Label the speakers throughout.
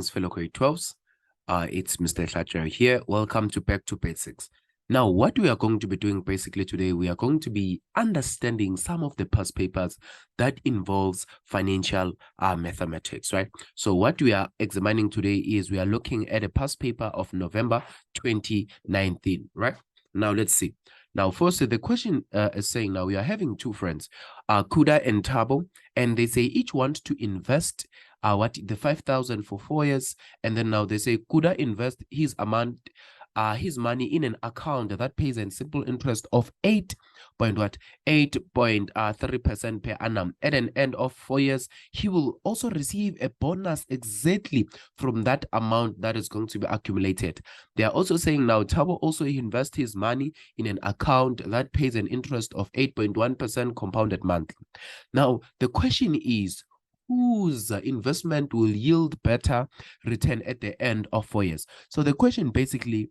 Speaker 1: Greetings, fellow grade 12s. It's Mr. Thatcher here. Welcome to Back to Basics. Now, what we are going to be doing basically today, we are going to be understanding some of the past papers that involves financial mathematics, right? So what we are examining today is we are looking at a past paper of November 2019, right? Now, let's see. Now, first, the question is saying, now we are having two friends, Kuda and Tabo, and they say each want to invest the 5,000 for 4 years, and then now they say Kuda invest his money in an account that pays a simple interest of 8.3% per annum. At an end of 4 years, he will also receive a bonus exactly from that amount that is going to be accumulated. They are also saying now Tabo also invest his money in an account that pays an interest of 8.1% compounded monthly. Now the question is, whose investment will yield better return at the end of 4 years? So the question basically,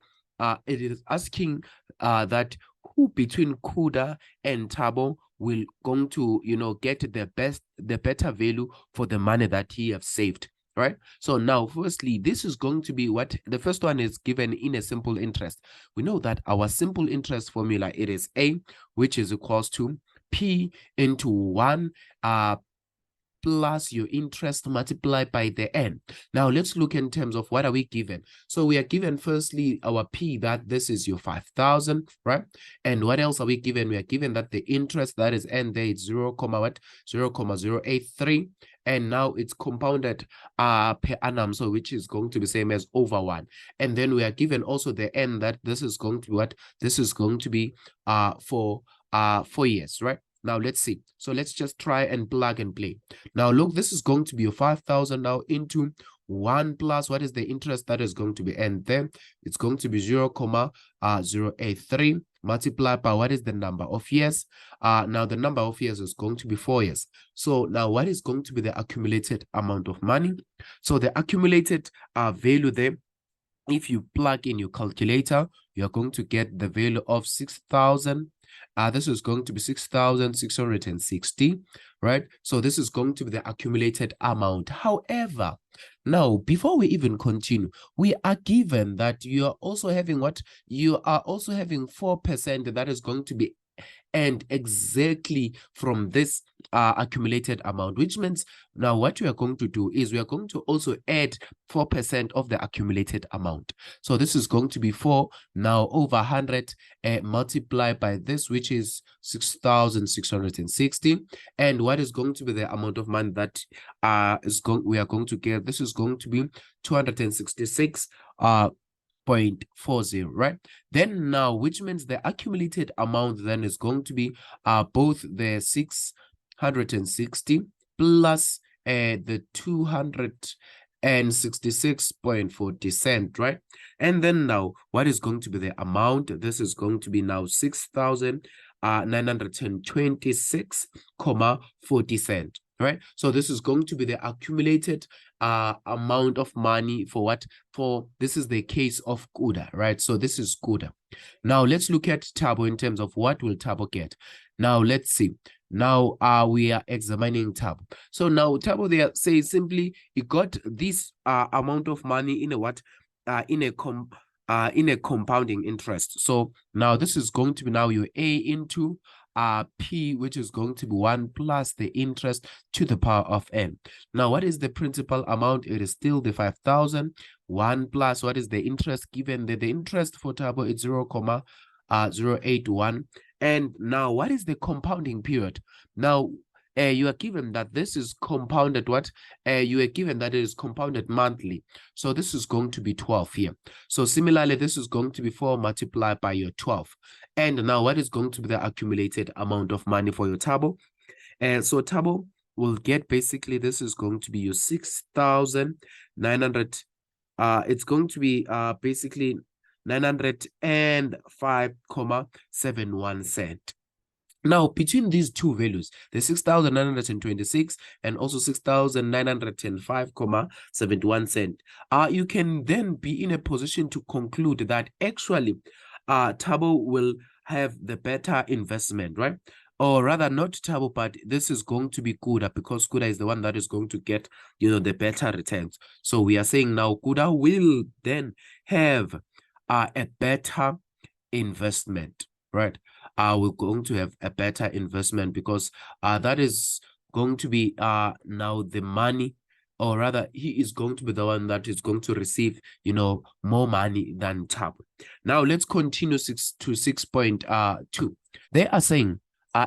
Speaker 1: it is asking that who between Kuda and Tabo will going to, get the better value for the money that he have saved, right? So now, firstly, this is going to be what the first one is given in a simple interest. We know that our simple interest formula, it is A, which is equals to P into 1 plus your interest multiplied by the n. Now let's look in terms of what are we given. So we are given firstly our P, that this is your 5,000, right? And what else are we given? We are given that the interest that is n there is 0,083, and now it's compounded per annum, so which is going to be same as over 1. And then we are given also the n, that this is going to be what? This is going to be for 4 years, right? Now let's see. So let's just try and plug and play. Now look, this is going to be your 5,000 now into 1 plus what is the interest that is going to be n there? It's going to be 0,083 multiplied by what is the number of years? Now the number of years is going to be 4 years. So now what is going to be the accumulated amount of money? So the accumulated value there, if you plug in your calculator, you're going to get the value of 6,000. This is going to be 6,660, right? So this is going to be the accumulated amount. However, now before we even continue, we are given that you are also having what? You are also having 4% that is going to be earned exactly from this accumulated amount, which means now what we are going to do is we are going to also add 4% of the accumulated amount. So this is going to be 4 now over 100 multiplied by this, which is 6,660, and what is going to be the amount of money that we are going to get? This is going to be 266.40, right? Then now, which means the accumulated amount then is going to be both the 660 plus the 266.40 cent, right? And then now what is going to be the amount? This is going to be now 6,926.40 cent, right? So this is going to be the accumulated amount of money for what? For this is the case of Kuda, right? So this is Kuda. Now let's look at Tabo in terms of what will Tabo get. Now let's see. Now we are examining Tabo. So now Tabo there says simply he got this amount of money in a what? In a compounding interest. So now this is going to be now your A into P, which is going to be 1 plus the interest to the power of n. Now what is the principal amount? It is still the 5,000. 1 plus what is the interest given? The interest for Tabo is 0,081. And now what is the compounding period? Now you are given that this is compounded what? You are given that it is compounded monthly. So this is going to be 12 here. So similarly, this is going to be 4 multiplied by your 12. And now what is going to be the accumulated amount of money for your Tabo? And so Tabo will get basically, this is going to be your 6,900. It's going to be basically 905.71 cent. Now, between these two values, the 6,926 and also 6,905.71 cent, you can then be in a position to conclude that actually Tabo will have the better investment, right? or rather not Tabo, but this is going to be Kuda, because Kuda is the one that is going to get, the better returns. So we are saying now Kuda will then have a better investment, right? We're going to have a better investment because that is going to be now the money, or rather he is going to be the one that is going to receive, more money than Tabo. Now let's continue 6.2. They are saying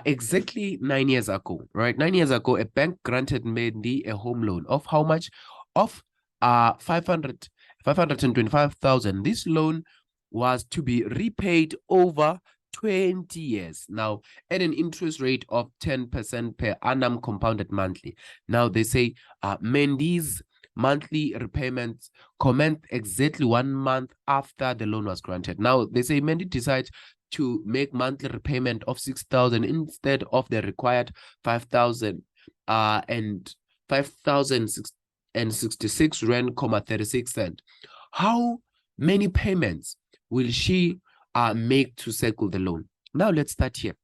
Speaker 1: exactly 9 years ago, right? 9 years ago, a bank granted Mendy a home loan of how much? Of 525,000. This loan was to be repaid over 20 years. Now, at an interest rate of 10% per annum compounded monthly. Now, they say Mendy's monthly repayments commenced exactly 1 month after the loan was granted. Now, they say Mendy decides to make monthly repayment of 6,000 instead of the required 5,000 and 5,066 rand, 36 cent. How many payments will she make to settle the loan? Now let's start here.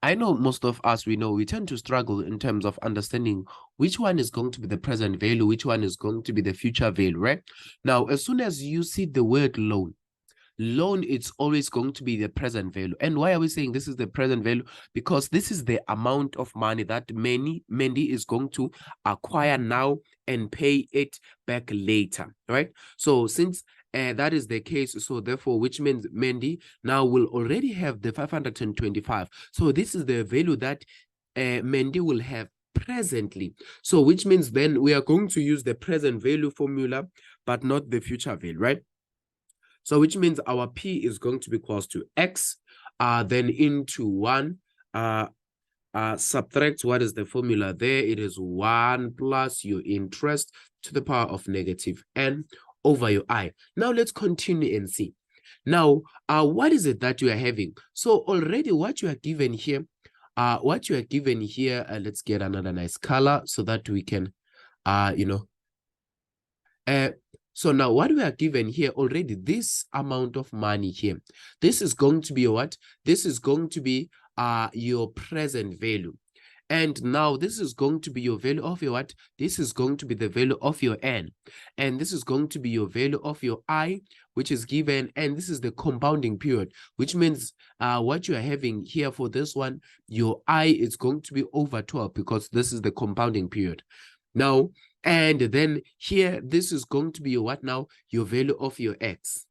Speaker 1: I know most of us, we tend to struggle in terms of understanding which one is going to be the present value, which one is going to be the future value, right? Now, as soon as you see the word loan, it's always going to be the present value. And why are we saying this is the present value? Because this is the amount of money that Mendy is going to acquire now and pay it back later, right? So since that is the case, so therefore, which means Mendy now will already have the 525. So this is the value that Mendy will have presently. So which means then we are going to use the present value formula, but not the future value, right? So which means our P is going to be equals to X, then into 1, subtract, what is the formula there? It is 1 plus your interest to the power of negative N over your I. Now let's continue and see. Now, what is it that you are having? So already what you are given here, let's get another nice color so that we can, so now what we are given here already, this amount of money here, this is going to be what? This is going to be your present value. And now this is going to be your value of your what? This is going to be the value of your N. And this is going to be your value of your I, which is given. And this is the compounding period, which means what you are having here for this one, your I is going to be over 12 because this is the compounding period. Now, and then here, this is going to be your what now? Your value of your X,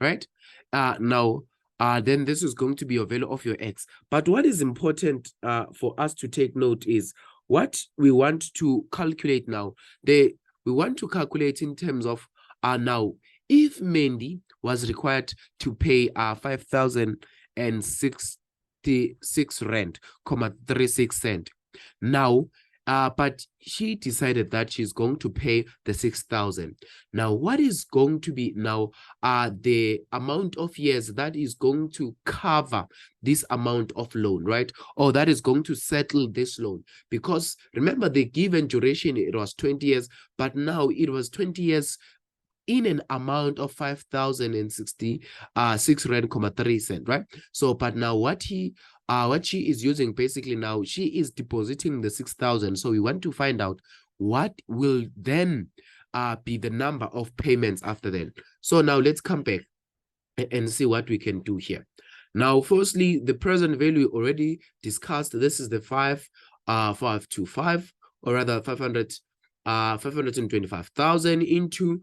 Speaker 1: right? Then this is going to be your value of your X. But what is important for us to take note is what we want to calculate now. We want to calculate in terms of now, if Mendy was required to pay 5,066 rand, 36 cent. Now, but she decided that she's going to pay the 6,000. Now, what is going to be now the amount of years that is going to cover this amount of loan, right? Or that is going to settle this loan? Because remember, the given duration, it was 20 years, but now it was 20 years in an amount of 5,066 rand, 3 cent, right? So, but now what she is using, basically now she is depositing the 6,000. So we want to find out what will then be the number of payments after that. So now let's come back and see what we can do here. Now, firstly, the present value already discussed. This is the 525, or rather 525,000 into,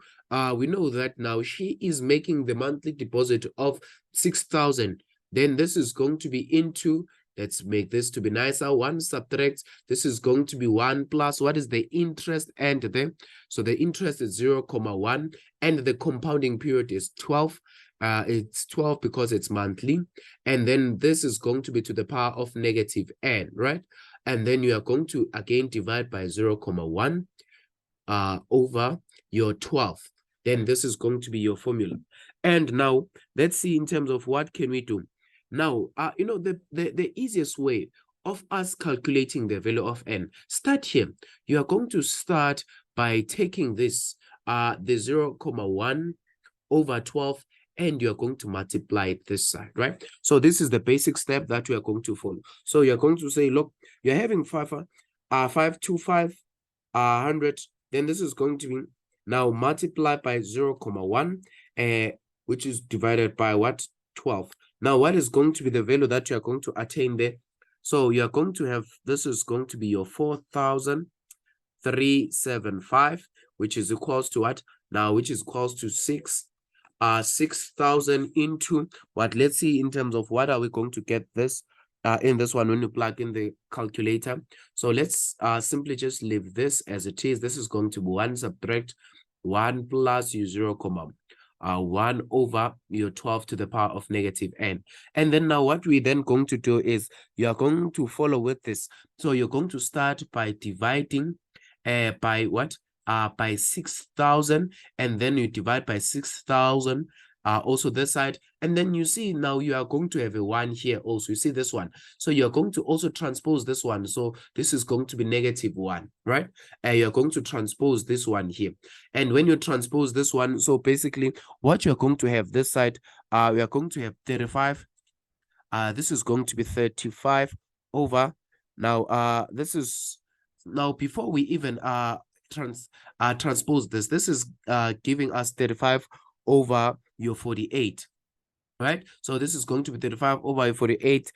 Speaker 1: we know that now she is making the monthly deposit of 6,000. Then this is going to be into, let's make this to be nicer, 1 subtract, this is going to be 1 plus, what is the interest? And then, so the interest is 0.1, and the compounding period is 12. It's 12 because it's monthly. And then this is going to be to the power of negative N, right? And then you are going to again divide by 0.1 over your 12. Then this is going to be your formula. And now let's see in terms of what can we do. Now, the easiest way of us calculating the value of N, start here. You are going to start by taking this, the 0.1 over 12, and you're going to multiply it this side, right? So this is the basic step that we are going to follow. So you're going to say, look, you're having 525 100, then this is going to be now multiplied by 0.1, which is divided by what? 12. Now, what is going to be the value that you are going to attain there? So you are going to have, this is going to be your 4,375, which is equals to what? Now, which is equals to 6,000 into what? Let's see in terms of what are we going to get this in this one when you plug in the calculator. So let's simply just leave this as it is. This is going to be 1 subtract 1 plus your 0.1 over your 12 to the power of negative n. And then now what we then going to do is you are going to follow with this. So you're going to start by dividing by what? By 6,000, and then you divide by 6,000 also this side, and then you see now you are going to have a 1 here also. You see this one, so you're going to also transpose this one. So this is going to be -1, right? You're going to transpose this one here, and when you transpose this one, so basically what you're going to have this side, we are going to have 35. This is going to be 35 over now. This is now before we even transpose this. This is giving us 35 over your 48, right? So this is going to be 35 over your 48,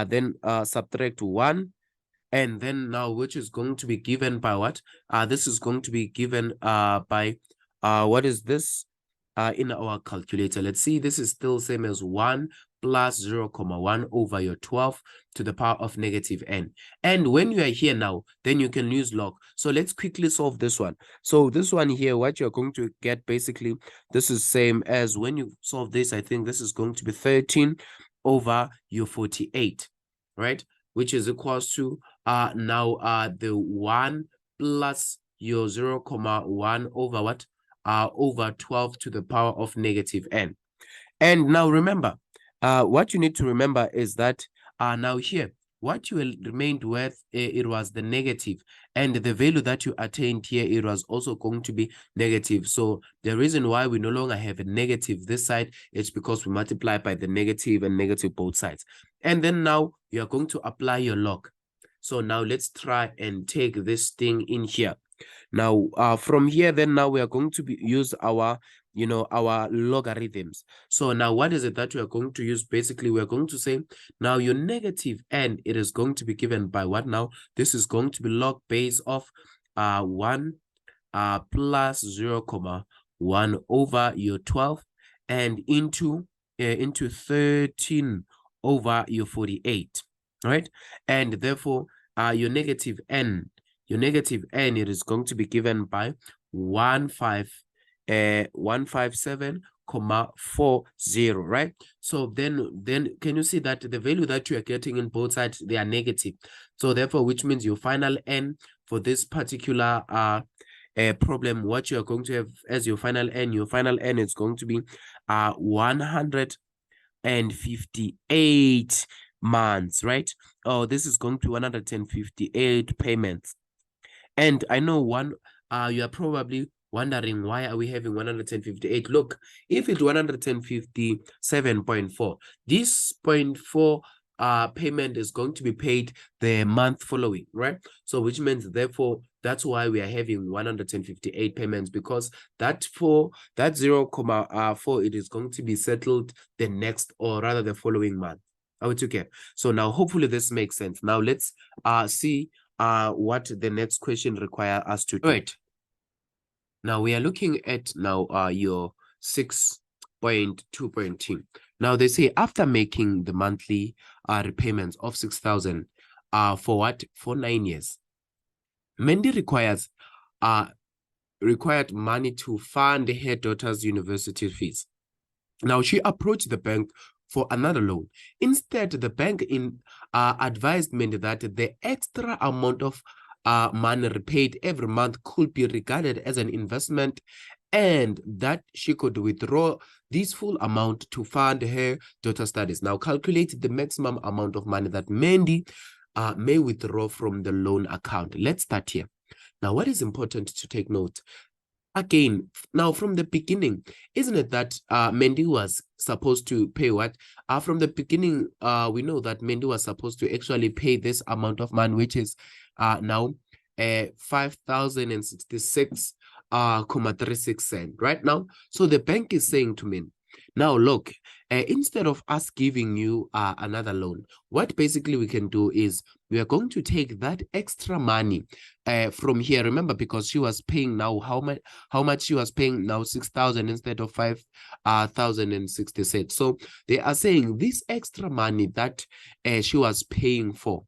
Speaker 1: then subtract 1, and then now which is going to be given by what? This is going to be given by what is this in our calculator? Let's see, this is still same as 1 plus 0.1 over your 12 to the power of -n. And when you are here now, then you can use log. So let's quickly solve this one. So this one here, what you're going to get basically, this is same as when you solve this. I think this is going to be 13 over your 48, right? Which is equals to now the 1 plus your 0.1 over what? Over 12 to the power of -n. And now remember, what you need to remember is that now here, what you remained with, it was the negative, and the value that you attained here, it was also going to be negative. So the reason why we no longer have a negative this side is because we multiply by the negative and negative both sides. And then now you are going to apply your log. So now let's try and take this thing in here. Now, from here, then now we are going to use our, our logarithms. So now what is it that we are going to use? Basically, we're going to say, now your -n, it is going to be given by what now? This is going to be log base of 1 plus 0.1 over your 12 and into 13 over your 48, right? And therefore, your -n, it is going to be given by 157.40, right? So then can you see that the value that you are getting in both sides, they are negative? So therefore, which means your final n for this particular problem, what you are going to have as your final n is going to be 158 months, right? Oh, this is going to 158 payments. And I know you are probably wondering, why are we having 158? Look, if it's 157.4, this 0.4 payment is going to be paid the month following, right? So which means therefore that's why we are having 158 payments, because that 0.4 it is going to be settled the next, or rather the following month. Okay, so now hopefully this makes sense. Now let's see what the next question requires us to do. Right. Now we are looking at now your 6.2.2. Now they say after making the monthly repayments of 6,000 for what? For 9 years, Mandy required money to fund her daughter's university fees. Now she approached the bank for another loan. Instead, the bank advised Mandy that the extra amount of money repaid every month could be regarded as an investment, and that she could withdraw this full amount to fund her daughter's studies. Now calculate the maximum amount of money that Mandy may withdraw from the loan account. Let's start here. Now, what is important to take note? Again, now from the beginning, isn't it that Mendy was supposed to pay what? From the beginning, we know that Mendy was supposed to actually pay this amount of money, which is now 5,066 36 cent right now. So the bank is saying to me, now look, instead of us giving you another loan, what basically we can do is we are going to take that extra money from here. Remember, because she was paying now how much she was paying now 6,000 instead of 5,066. So they are saying this extra money that she was paying for,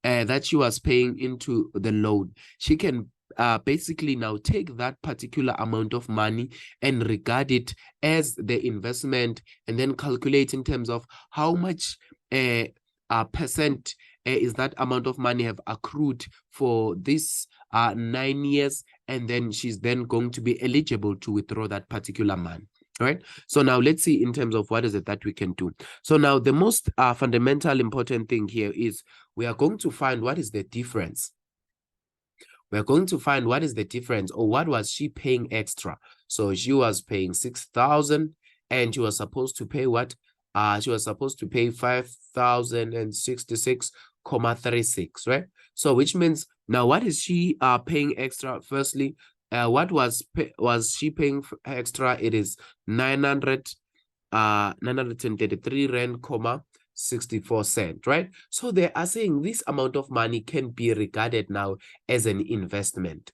Speaker 1: that she was paying into the loan, she can basically now take that particular amount of money and regard it as the investment, and then calculate in terms of how much percent is that amount of money have accrued for this 9 years, and then she's then going to be eligible to withdraw that particular money. All right. So now let's see in terms of what is it that we can do. So now the most fundamental important thing here is we are going to find what is the difference. We're going to find what is the difference, or what was she paying extra. So she was paying 6,000 and she was supposed to pay what? She was supposed to pay 5,066.36, right? So which means now what is she paying extra? Firstly, what was she paying extra? It is 933 rand, 64 cent, right? So they are saying this amount of money can be regarded now as an investment,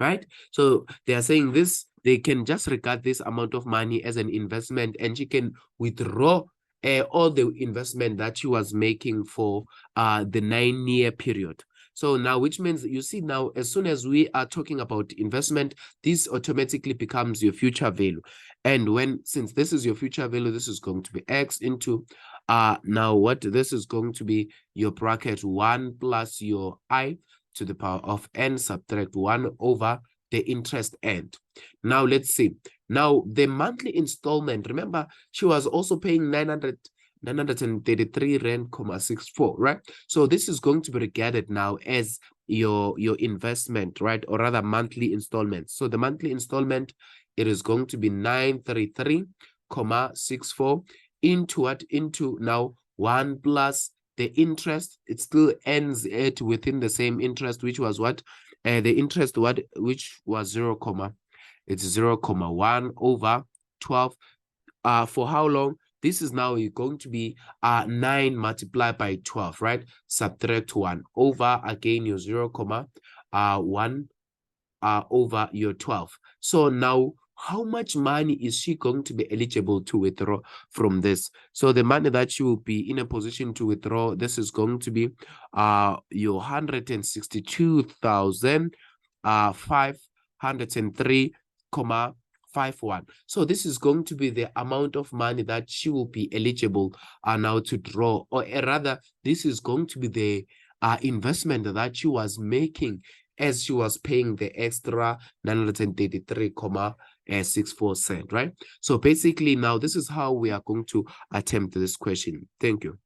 Speaker 1: right? So they are saying this, they can just regard this amount of money as an investment, and she can withdraw all the investment that she was making for the 9-year period. So now, which means you see now, as soon as we are talking about investment, this automatically becomes your future value. And since this is your future value, this is going to be X into now what this is going to be your bracket 1 plus your I to the power of n subtract 1 over the interest end. Now let's see. Now the monthly installment, remember she was also paying 933 rand, 64, right? So this is going to be regarded now as your investment, right? Or rather monthly installments. So the monthly installment, it is going to be 933.64 into what? Into now 1 plus the interest. It still ends at within the same interest, which was what? The interest which was 0, it's 0.1 over 12. For how long? This is now going to be 9 multiplied by 12, right? Subtract 1 over again your 0.1 over your 12. So now how much money is she going to be eligible to withdraw from this? So the money that she will be in a position to withdraw, this is going to be your 162,503.51. So this is going to be the amount of money that she will be eligible now to draw, or rather this is going to be the investment that she was making as she was paying the extra 933.64 cent, right? So basically now this is how we are going to attempt this question. Thank you.